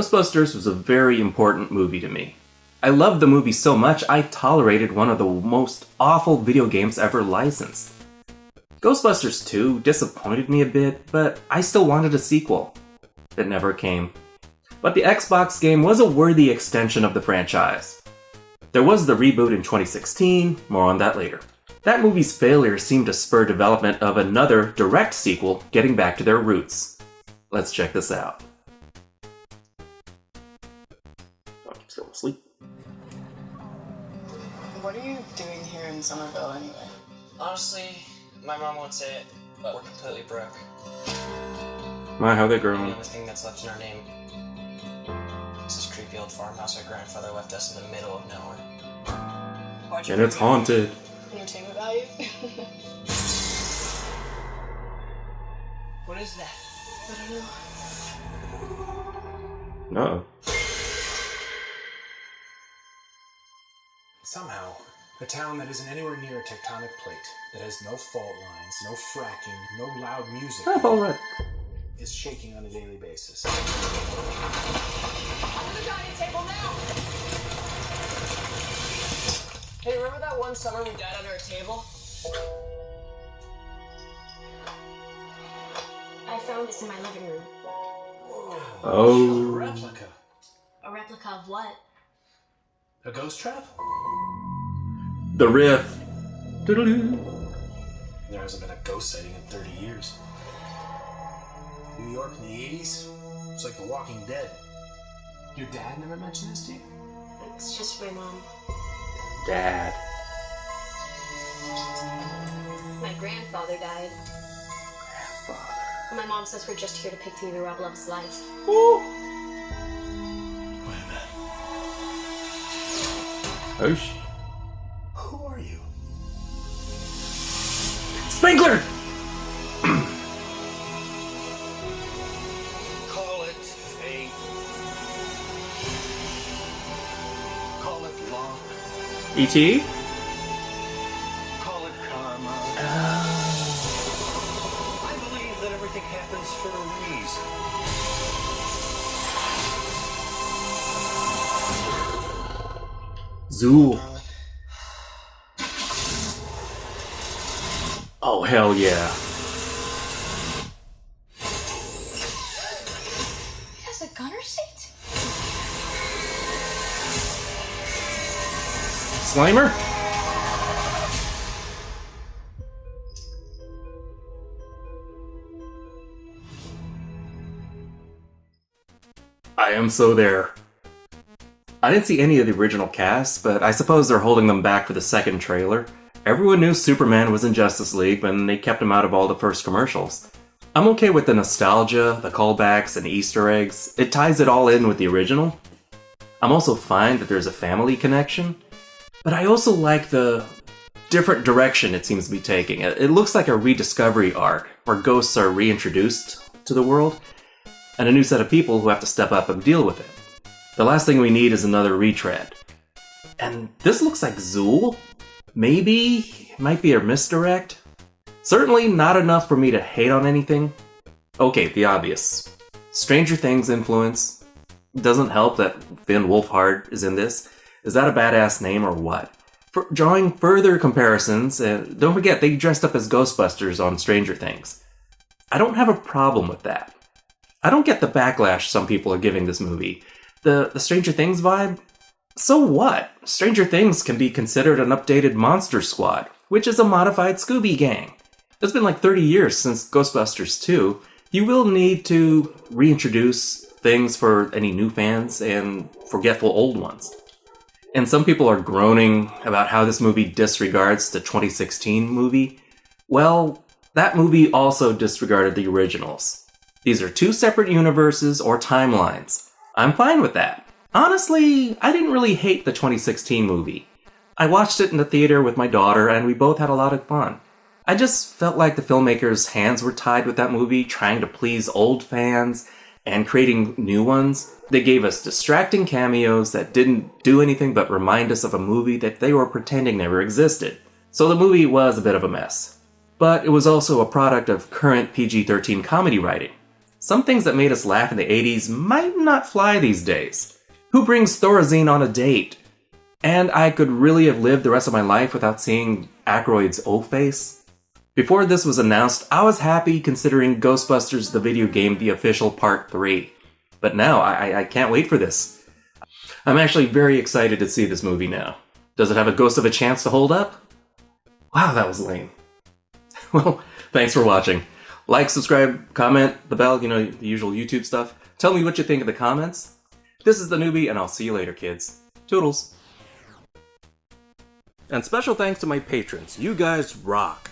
Ghostbusters was a very important movie to me. I loved the movie so much I tolerated one of the most awful video games ever licensed. Ghostbusters 2 disappointed me a bit, but I still wanted a sequel. It never came. But the Xbox game was a worthy extension of the franchise. There was the reboot in 2016, more on that later. That movie's failure seemed to spur development of another direct sequel getting back to their roots. Let's check this out. I'm just going to sleep. What are you doing here in Somerville anyway? Honestly, my mom won't say it, but we're completely broke. My, how they The grown. only thing that's left in our name is this creepy old farmhouse our grandfather left us in the middle of nowhere. And it's haunted. Entertainment value? What is that? I don't know. No. Somehow, a town that isn't anywhere near a tectonic plate, that has no fault lines, no fracking, no loud music, Oh, alright. is shaking on a daily basis. On the dining table now! Hey, remember that one summer we died under a table? I found this in my living room. Oh. A replica. A replica of what? A ghost trap? The riff. Doodaloo. There hasn't been a ghost sighting in 30 years. New York in the 80s? It's like The Walking Dead. Your dad never mentioned this to you? It's just my mom. Dad. My grandfather died. Grandfather. My mom says we're just here to pick through the rubble of his life. Ooh. Wait a minute. Oh, sh. Who are you? Sprinkler! Call it fate. Call it luck. E.T.? Call it karma. I believe that everything happens for a reason. Zool. Oh, hell yeah. It has a gunner seat? Slimer? I am so there. I didn't see any of the original cast, but I suppose they're holding them back for the second trailer. Everyone knew Superman was in Justice League, and they kept him out of all the first commercials. I'm okay with the nostalgia, the callbacks, and Easter eggs. It ties it all in with the original. I'm also fine that there's a family connection, but I also like the different direction it seems to be taking. It looks like a rediscovery arc, where ghosts are reintroduced to the world, and a new set of people who have to step up and deal with it. The last thing we need is another retread. And this looks like Zool? Maybe? Might be a misdirect? Certainly not enough for me to hate on anything. Okay, the obvious. Stranger Things influence. Doesn't help that Finn Wolfhard is in this. Is that a badass name or what? For drawing further comparisons, don't forget they dressed up as Ghostbusters on Stranger Things. I don't have a problem with that. I don't get the backlash some people are giving this movie. The Stranger Things vibe? So what? Stranger Things can be considered an updated Monster Squad, which is a modified Scooby Gang. It's been like 30 years since Ghostbusters 2. You will need to reintroduce things for any new fans and forgetful old ones. And some people are groaning about how this movie disregards the 2016 movie. Well, that movie also disregarded the originals. These are two separate universes or timelines. I'm fine with that. Honestly, I didn't really hate the 2016 movie. I watched it in the theater with my daughter and we both had a lot of fun. I just felt like the filmmakers' hands were tied with that movie, trying to please old fans and creating new ones. They gave us distracting cameos that didn't do anything but remind us of a movie that they were pretending never existed. So the movie was a bit of a mess. But it was also a product of current PG-13 comedy writing. Some things that made us laugh in the 80s might not fly these days. Who brings Thorazine on a date? And I could really have lived the rest of my life without seeing Aykroyd's O-Face. Before this was announced, I was happy considering Ghostbusters the video game the official Part 3. But now, I can't wait for this. I'm actually very excited to see this movie now. Does it have a ghost of a chance to hold up? Wow, that was lame. Well, thanks for watching. Like, subscribe, comment, the bell, the usual YouTube stuff. Tell me what you think in the comments. This is theNewBee, and I'll see you later, kids. Toodles. And special thanks to my patrons. You guys rock.